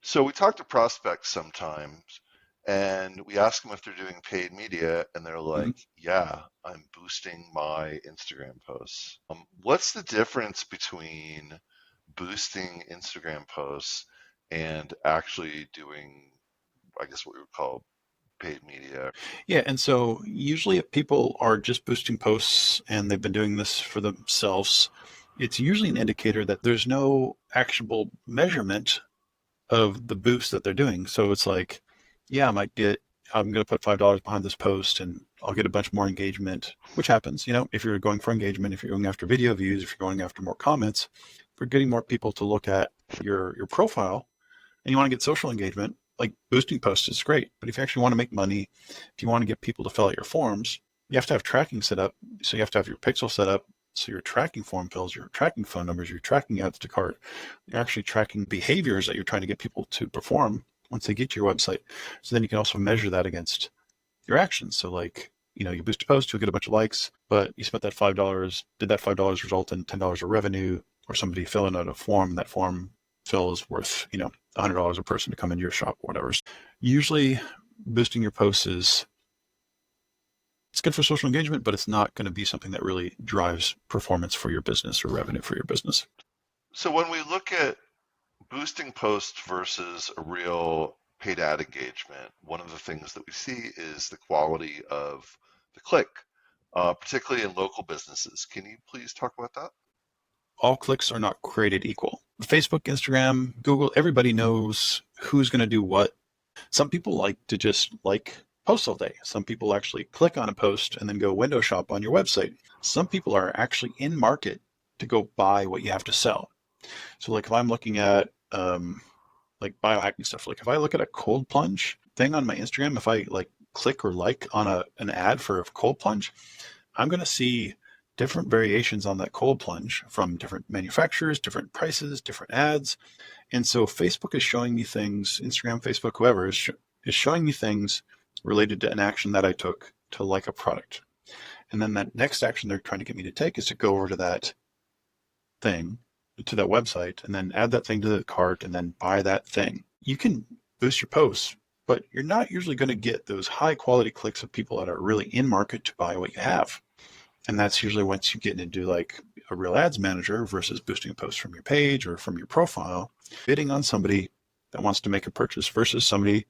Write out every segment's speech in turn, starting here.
So we talk to prospects sometimes and we ask them if they're doing paid media, and they're Mhm. like, yeah, I'm boosting my Instagram posts. What's the difference between boosting Instagram posts and actually doing, I guess, what we would call paid media? Yeah, and so usually if people are just boosting posts and they've been doing this for themselves, it's usually an indicator that there's no actionable measurement of the boost that they're doing. So it's like, yeah, I'm going to put $5 behind this post and I'll get a bunch more engagement, which happens, if you're going for engagement, if you're going after video views, if you're going after more comments, if you're getting more people to look at your profile and you want to get social engagement, like boosting posts is great. But if you actually want to make money, if you want to get people to fill out your forms, you have to have tracking set up. So you have to have your pixel set up. So your tracking form fills, your tracking phone numbers, your tracking adds to cart. You're actually tracking behaviors that you're trying to get people to perform once they get to your website. So then you can also measure that against your actions. So like, you boost a post, you'll get a bunch of likes, but you spent that $5. Did that $5 result in $10 of revenue, or somebody filling out a form? That form fill is worth, $100 a person to come into your shop, or whatever. Usually boosting your posts it's good for social engagement, but it's not going to be something that really drives performance for your business or revenue for your business. So when we look at boosting posts versus a real paid ad engagement, one of the things that we see is the quality of the click, particularly in local businesses. Can you please talk about that? All clicks are not created equal. Facebook, Instagram, Google, everybody knows who's going to do what. Some people like to just like posts all day. Some people actually click on a post and then go window shop on your website. Some people are actually in market to go buy what you have to sell. So like if I'm looking at like biohacking stuff, like if I look at a cold plunge thing on my Instagram, if I like click or like on an ad for a cold plunge, I'm going to see different variations on that cold plunge from different manufacturers, different prices, different ads. And so Facebook is showing me things, Instagram, Facebook, whoever is showing me things related to an action that I took to like a product. And then that next action they're trying to get me to take is to go over to that thing, to that website, and then add that thing to the cart and then buy that thing. You can boost your posts, but you're not usually going to get those high quality clicks of people that are really in market to buy what you have. And that's usually once you get into like a real ads manager versus boosting a post from your page or from your profile, bidding on somebody that wants to make a purchase versus somebody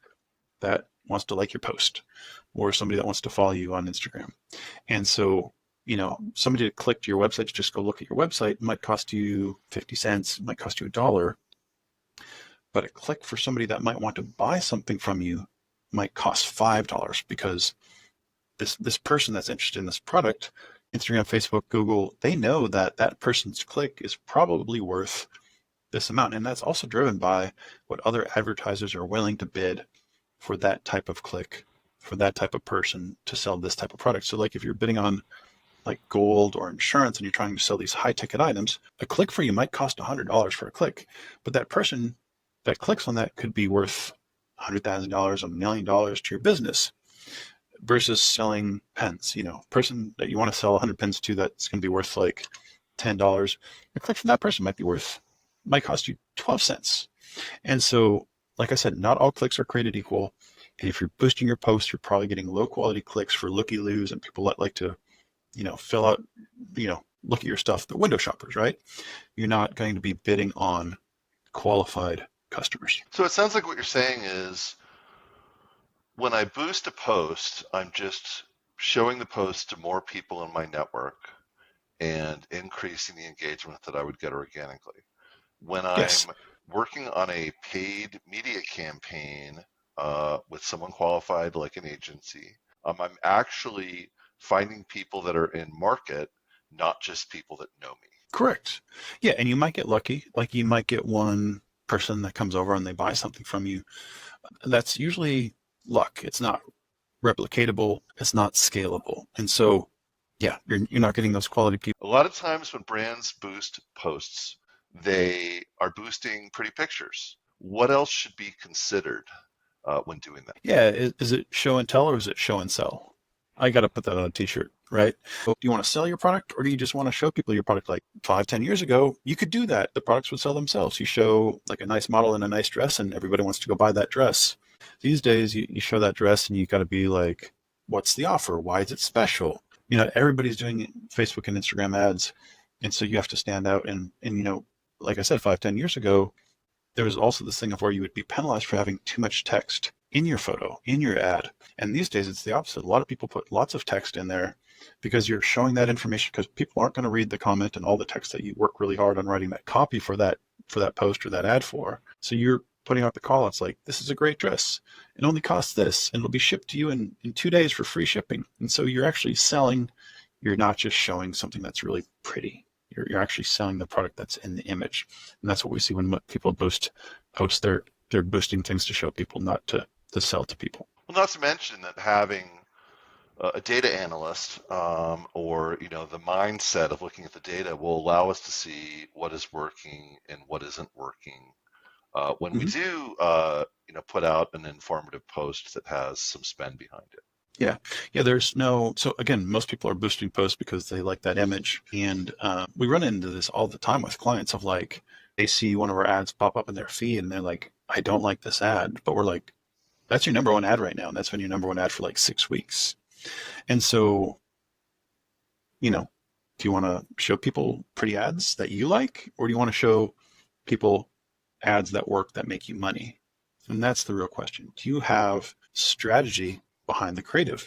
that wants to like your post or somebody that wants to follow you on Instagram. And so, somebody to click to your website to just go look at your website might cost you 50 cents, might cost you $1, but a click for somebody that might want to buy something from you might cost $5 because this person that's interested in this product, Instagram, Facebook, Google, they know that that person's click is probably worth this amount. And that's also driven by what other advertisers are willing to bid for that type of click, for that type of person to sell this type of product. So like if you're bidding on like gold or insurance and you're trying to sell these high ticket items, a click for you might cost $100 for a click, but that person that clicks on that could be worth $100,000, $1 million to your business versus selling pens. Person that you want to sell 100 pens to that's going to be worth like $10. A click from that person might cost you 12 cents. And so, like I said, not all clicks are created equal. And if you're boosting your posts, you're probably getting low quality clicks for looky loos and people that like to, fill out, look at your stuff, the window shoppers, right? You're not going to be bidding on qualified customers. So it sounds like what you're saying is when I boost a post, I'm just showing the post to more people in my network and increasing the engagement that I would get organically. When Yes, I'm working on a paid media campaign with someone qualified like an agency, I'm actually finding people that are in market, not just people that know me. correct. Yeah, and you might get lucky. Like you might get one person that comes over and they buy something from you. That's usually luck. It's not replicatable. It's not scalable. And so, yeah, you're not getting those quality people. A lot of times when brands boost posts, they are boosting pretty pictures. What else should be considered when doing that? Yeah, is it show and tell or is it show and sell? I got to put that on a t-shirt. right? So do you want to sell your product, or do you just want to show people your product? Like 5, 10 years ago, you could do that. The products would sell themselves. You show like a nice model in a nice dress and everybody wants to go buy that dress. These days, you show that dress and you got to be like, what's the offer? Why is it special? Everybody's doing Facebook and Instagram ads. And so you have to stand out. And like I said, 5, 10 years ago, there was also this thing of where you would be penalized for having too much text in your photo, in your ad. And these days it's the opposite. A lot of people put lots of text in there because you're showing that information, because people aren't going to read the comment and all the text that you work really hard on writing that copy for that post or that ad for. So you're putting out the call. It's like, this is a great dress. It only costs this, and it'll be shipped to you in 2 days for free shipping. And so you're actually selling. You're not just showing something that's really pretty. You're actually selling the product that's in the image. And that's what we see when people post. They're boosting things to show people, not to sell to people. Well, not to mention that having a data analyst or the mindset of looking at the data will allow us to see what is working and what isn't working when we do put out an informative post that has some spend behind it. Yeah, so again, most people are boosting posts because they like that image. And we run into this all the time with clients of like, they see one of our ads pop up in their feed and they're like, I don't like this ad. But we're like, that's your number one ad right now. And that's been your number one ad for like 6 weeks. And so, do you want to show people pretty ads that you like, or do you want to show people ads that work, that make you money? And that's the real question. Do you have strategy behind the creative?